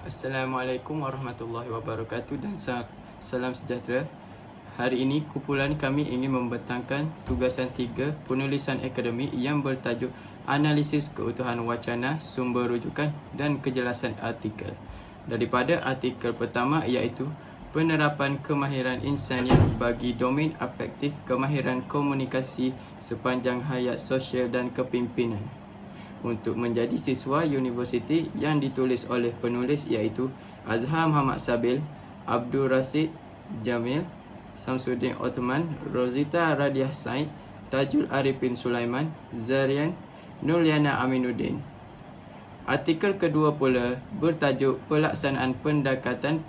Assalamualaikum warahmatullahi wabarakatuh dan salam sejahtera. Hari ini kumpulan kami ingin membentangkan tugasan 3 penulisan akademik yang bertajuk Analisis Keutuhan Wacana, Sumber Rujukan dan Kejelasan Artikel. Daripada artikel pertama iaitu Penerapan Kemahiran Insaniah bagi Domain Afektif Kemahiran Komunikasi sepanjang Hayat Sosial dan Kepimpinan. Untuk menjadi siswa universiti yang ditulis oleh penulis iaitu Azhar Muhammad Sabil, Abdul Rasid Jamil, Samsuddin Othman, Rozita Radiah Said, Tajul Arifin Sulaiman, Zarian Nuliana Aminuddin. Artikel kedua pula bertajuk Pelaksanaan Pendekatan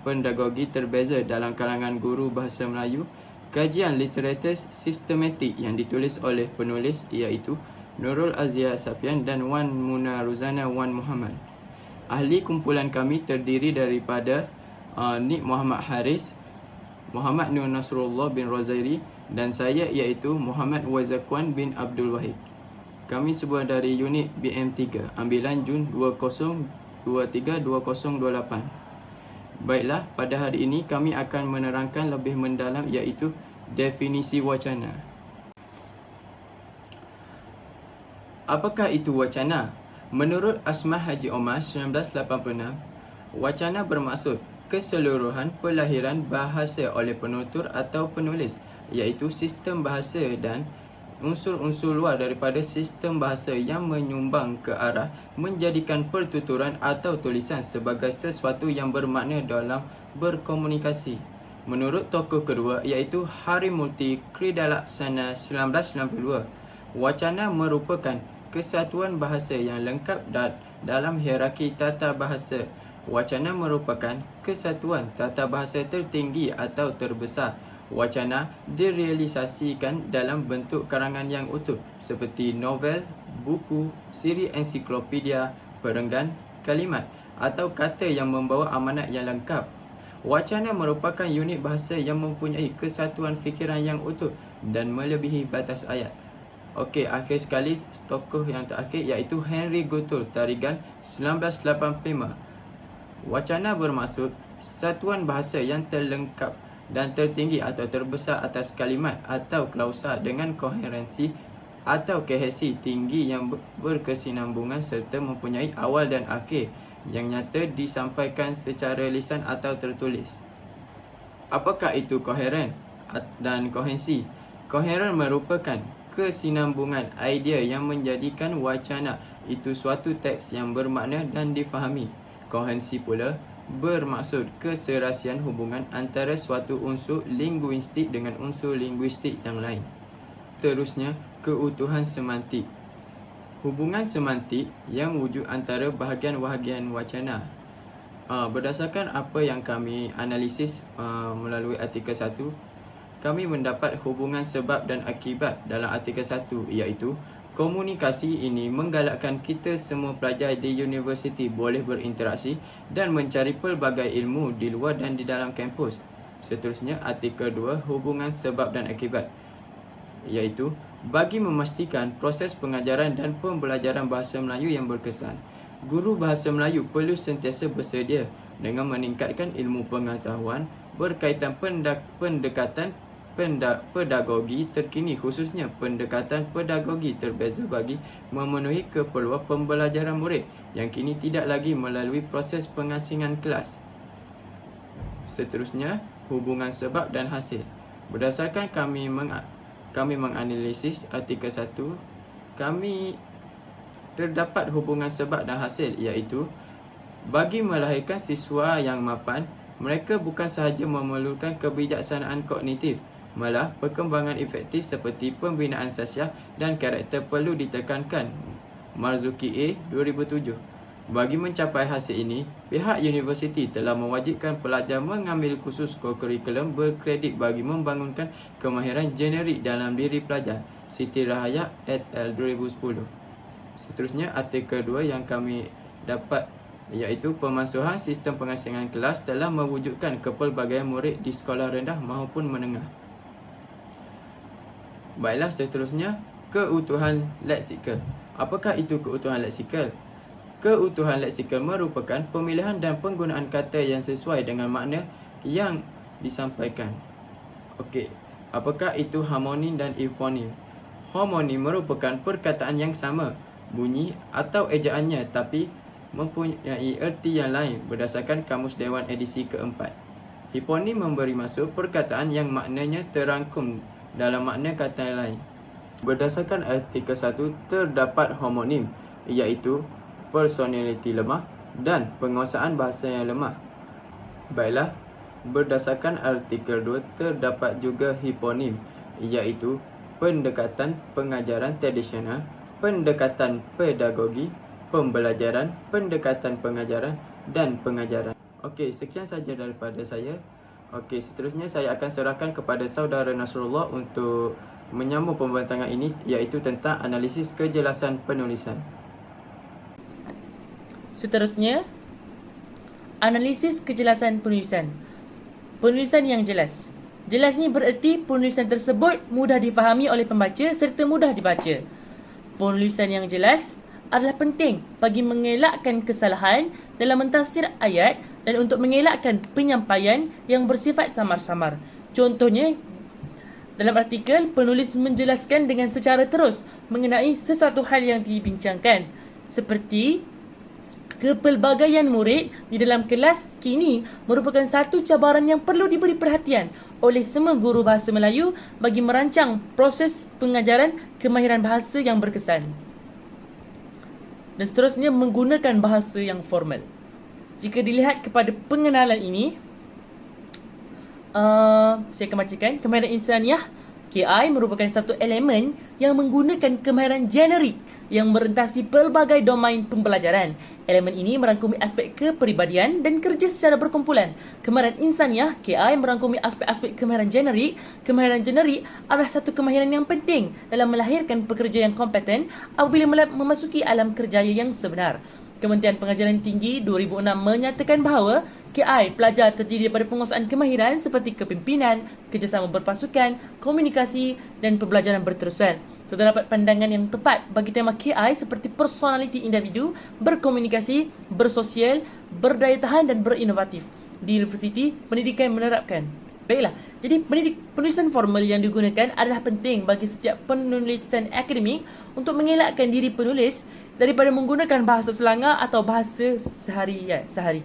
Pedagogi Terbeza dalam kalangan guru bahasa Melayu, kajian literatur sistematik yang ditulis oleh penulis iaitu Nurul Azia Sapian dan Wan Muna Ruzana Wan Muhammad. Ahli kumpulan kami terdiri daripada Nik Muhammad Haris, Muhammad Nur Nasrullah bin Rozairi dan saya iaitu Muhammad Wazakwan bin Abdul Wahid. Kami semua dari unit BM3, ambilan Jun 2023-2028. Baiklah, pada hari ini kami akan menerangkan lebih mendalam iaitu definisi wacana. Apakah itu wacana? Menurut Asmah Haji Omar 1986, wacana bermaksud keseluruhan pelahiran bahasa oleh penutur atau penulis, iaitu sistem bahasa dan unsur-unsur luar daripada sistem bahasa yang menyumbang ke arah menjadikan pertuturan atau tulisan sebagai sesuatu yang bermakna dalam berkomunikasi. Menurut tokoh kedua iaitu Harimurti Kridalaksana 1992, wacana merupakan kesatuan bahasa yang lengkap dalam hierarki tata bahasa. Wacana merupakan kesatuan tata bahasa tertinggi atau terbesar. Wacana direalisasikan dalam bentuk karangan yang utuh seperti novel, buku, siri ensiklopedia, perenggan, kalimat atau kata yang membawa amanat yang lengkap. Wacana merupakan unit bahasa yang mempunyai kesatuan fikiran yang utuh dan melebihi batas ayat. Okey, akhir sekali tokoh yang terakhir iaitu Henry Gutul Tarigan 1985. Wacana bermaksud satuan bahasa yang terlengkap dan tertinggi atau terbesar atas kalimat atau klausa dengan koherensi atau kohesi tinggi yang berkesinambungan serta mempunyai awal dan akhir yang nyata disampaikan secara lisan atau tertulis. Apakah itu koheren dan kohensi? Koheren merupakan kesinambungan idea yang menjadikan wacana itu suatu teks yang bermakna dan difahami. Kohensi pula bermaksud keserasian hubungan antara suatu unsur linguistik dengan unsur linguistik yang lain. Terusnya, keutuhan semantik. Hubungan semantik yang wujud antara bahagian-bahagian wacana. Berdasarkan apa yang kami analisis melalui artikel 1, kami mendapat hubungan sebab dan akibat dalam artikel 1 iaitu komunikasi ini menggalakkan kita semua pelajar di universiti boleh berinteraksi dan mencari pelbagai ilmu di luar dan di dalam kampus. Seterusnya artikel 2 hubungan sebab dan akibat iaitu bagi memastikan proses pengajaran dan pembelajaran bahasa Melayu yang berkesan, guru bahasa Melayu perlu sentiasa bersedia dengan meningkatkan ilmu pengetahuan berkaitan pendekatan pedagogi terkini, khususnya pendekatan pedagogi terbeza bagi memenuhi keperluan pembelajaran murid yang kini tidak lagi melalui proses pengasingan kelas. Seterusnya, hubungan sebab dan hasil. Berdasarkan kami menganalisis artikel 1, kami terdapat hubungan sebab dan hasil iaitu bagi melahirkan siswa yang mapan, mereka bukan sahaja memerlukan kebijaksanaan kognitif, malah perkembangan efektif seperti pembinaan sasiah dan karakter perlu ditekankan. Marzuki A 2007. Bagi mencapai hasil ini, pihak universiti telah mewajibkan pelajar mengambil kursus kurikulum berkredit bagi membangunkan kemahiran generik dalam diri pelajar. Siti Rahaya et al. 2010. Seterusnya, artikel 2 yang kami dapat iaitu pemansuhan sistem pengasingan kelas telah mewujudkan kepelbagaian murid di sekolah rendah maupun menengah. Baiklah, seterusnya keutuhan leksikal. Apakah itu keutuhan leksikal? Keutuhan leksikal merupakan pemilihan dan penggunaan kata yang sesuai dengan makna yang disampaikan. Okey, apakah itu homonim dan eponim? Homonim merupakan perkataan yang sama bunyi atau ejaannya tapi mempunyai erti yang lain berdasarkan Kamus Dewan edisi keempat. Eponim memberi maksud perkataan yang maknanya terangkum dalam makna kata lain. Berdasarkan artikel 1 terdapat homonim iaitu personaliti lemah dan penguasaan bahasa yang lemah. Baiklah, berdasarkan artikel 2 terdapat juga hiponim iaitu pendekatan pengajaran tradisional, pendekatan pedagogi, pembelajaran, pendekatan pengajaran dan pengajaran. Okey, sekian saja daripada saya. Okey, seterusnya saya akan serahkan kepada saudara Nasrullah untuk menyambung pembentangan ini iaitu tentang analisis kejelasan penulisan. Seterusnya, analisis kejelasan penulisan. Penulisan yang jelas. Jelas ni bererti penulisan tersebut mudah difahami oleh pembaca serta mudah dibaca. Penulisan yang jelas adalah penting bagi mengelakkan kesalahan dalam mentafsir ayat dan untuk mengelakkan penyampaian yang bersifat samar-samar. Contohnya, dalam artikel, penulis menjelaskan dengan secara terus mengenai sesuatu hal yang dibincangkan, seperti kepelbagaian murid di dalam kelas kini merupakan satu cabaran yang perlu diberi perhatian oleh semua guru bahasa Melayu bagi merancang proses pengajaran kemahiran bahasa yang berkesan. Dan seterusnya, menggunakan bahasa yang formal. Jika dilihat kepada pengenalan ini, saya akan bacakan. Kemahiran insaniah KI merupakan satu elemen yang menggunakan kemahiran generik yang merentasi pelbagai domain pembelajaran. Elemen ini merangkumi aspek kepribadian dan kerja secara berkumpulan. Kemahiran insaniah KI merangkumi aspek-aspek kemahiran generik. Kemahiran generik adalah satu kemahiran yang penting dalam melahirkan pekerja yang kompeten apabila memasuki alam kerjaya yang sebenar. Kementerian Pengajaran Tinggi 2006 menyatakan bahawa KI pelajar terdiri daripada penguasaan kemahiran seperti kepimpinan, kerjasama berpasukan, komunikasi dan pembelajaran berterusan. Terdapat pandangan yang tepat bagi tema KI seperti personaliti individu, berkomunikasi, bersosial, berdaya tahan dan berinovatif. Di Universiti Pendidikan menerapkan. Baiklah, jadi penulisan formal yang digunakan adalah penting bagi setiap penulisan akademik untuk mengelakkan diri penulis daripada menggunakan bahasa selanga atau bahasa sehari.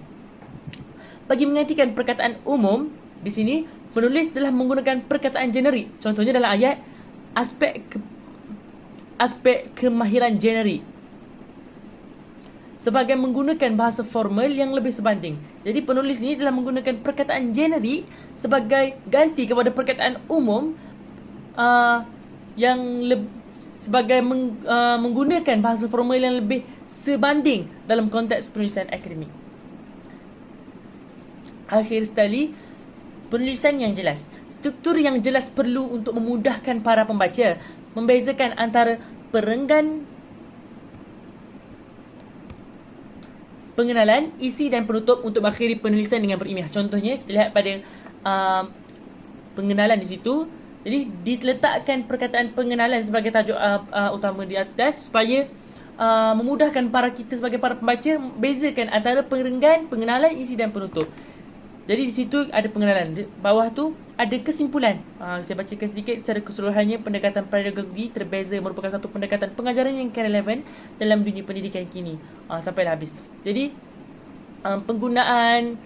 Bagi menggantikan perkataan umum, di sini penulis telah menggunakan perkataan generik. Contohnya dalam ayat, aspek kemahiran generik sebagai menggunakan bahasa formal yang lebih sebanding. Jadi penulis ini telah menggunakan perkataan generik sebagai ganti kepada perkataan umum sebagai menggunakan bahasa formal yang lebih sebanding dalam konteks penulisan akademik. Akhir sekali, penulisan yang jelas. Struktur yang jelas perlu untuk memudahkan para pembaca membezakan antara pengenalan, isi dan penutup untuk mengakhiri penulisan dengan berilmiah. Contohnya, kita lihat pada pengenalan di situ. Jadi, diletakkan perkataan pengenalan sebagai tajuk utama di atas supaya memudahkan kita sebagai para pembaca bezakan antara perenggan, pengenalan, isi dan penutup. Jadi di situ ada pengenalan. Di bawah tu ada kesimpulan. Saya bacakan sedikit secara keseluruhannya. Pendekatan pedagogi terbeza merupakan satu pendekatan pengajaran yang relevan dalam dunia pendidikan kini. Sampailah habis. Jadi penggunaan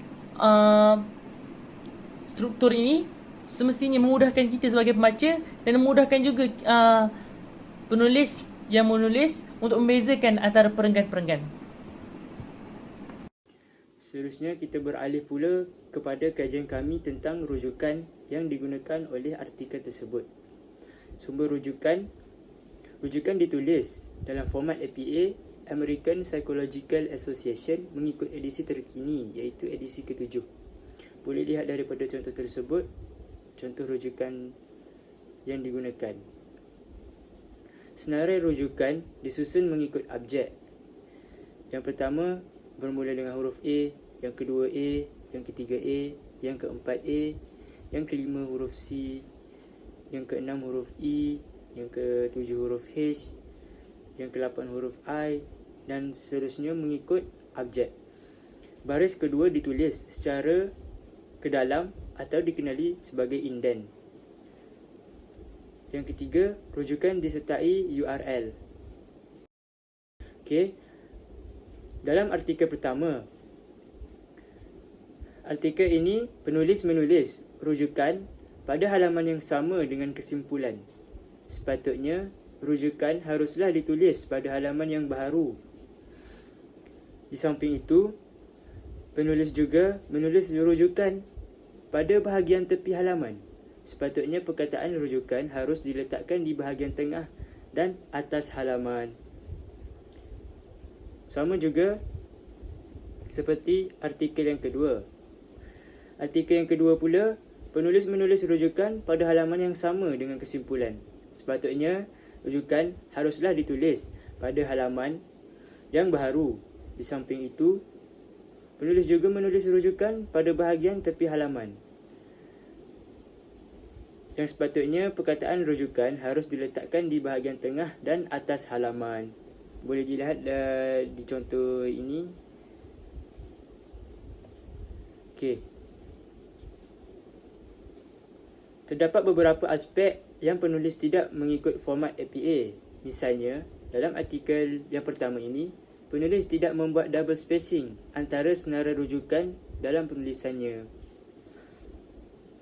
struktur ini semestinya memudahkan kita sebagai pembaca dan memudahkan juga penulis yang menulis untuk membezakan antara perenggan-perenggan. Seterusnya kita beralih pula kepada kajian kami tentang rujukan yang digunakan oleh artikel tersebut. Sumber rujukan ditulis dalam format APA, American Psychological Association, mengikut edisi terkini iaitu edisi ke-7. Boleh lihat daripada contoh tersebut, contoh rujukan yang digunakan. Senarai rujukan disusun mengikut abjad. Yang pertama bermula dengan huruf A, yang kedua A, yang ketiga A, yang keempat A, yang kelima huruf C, yang keenam huruf E, yang ketujuh huruf H, yang ke-8 huruf I dan seterusnya mengikut objek. Baris kedua ditulis secara ke dalam atau dikenali sebagai indent. Yang ketiga, rujukan disertai URL. Okey. Dalam artikel pertama, artikel ini penulis menulis rujukan pada halaman yang sama dengan kesimpulan. Sepatutnya, rujukan haruslah ditulis pada halaman yang baru. Di samping itu, penulis juga menulis rujukan pada bahagian tepi halaman. Sepatutnya perkataan rujukan harus diletakkan di bahagian tengah dan atas halaman. Sama juga seperti artikel yang kedua. Artikel yang kedua pula, penulis menulis rujukan pada halaman yang sama dengan kesimpulan. Sepatutnya, rujukan haruslah ditulis pada halaman yang baru. Di samping itu, penulis juga menulis rujukan pada bahagian tepi halaman. Yang sepatutnya perkataan rujukan harus diletakkan di bahagian tengah dan atas halaman. Boleh dilihat di contoh ini. Okey. Terdapat beberapa aspek yang penulis tidak mengikut format APA. Misalnya, dalam artikel yang pertama ini, penulis tidak membuat double spacing antara senarai rujukan dalam penulisannya.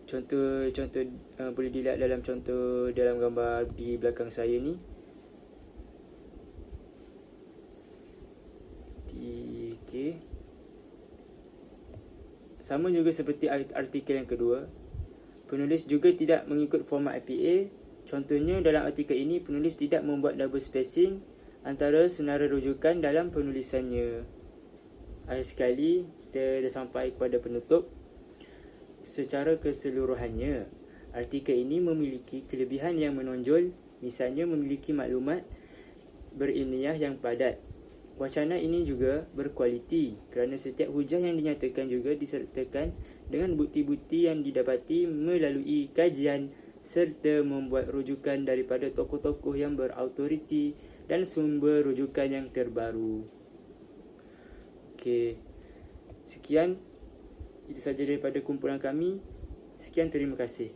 Contoh boleh dilihat dalam contoh dalam gambar di belakang saya ni. Okey. Sama juga seperti artikel yang kedua, penulis juga tidak mengikut format APA. Contohnya dalam artikel ini, penulis tidak membuat double spacing antara senarai rujukan dalam penulisannya. Akhir sekali, kita dah sampai kepada penutup. Secara keseluruhannya, artikel ini memiliki kelebihan yang menonjol, misalnya memiliki maklumat berilmiah yang padat. Wacana ini juga berkualiti kerana setiap hujah yang dinyatakan juga disertakan dengan bukti-bukti yang didapati melalui kajian serta membuat rujukan daripada tokoh-tokoh yang berautoriti dan sumber rujukan yang terbaru. Okey. Sekian. Itu sahaja daripada kumpulan kami. Sekian, terima kasih.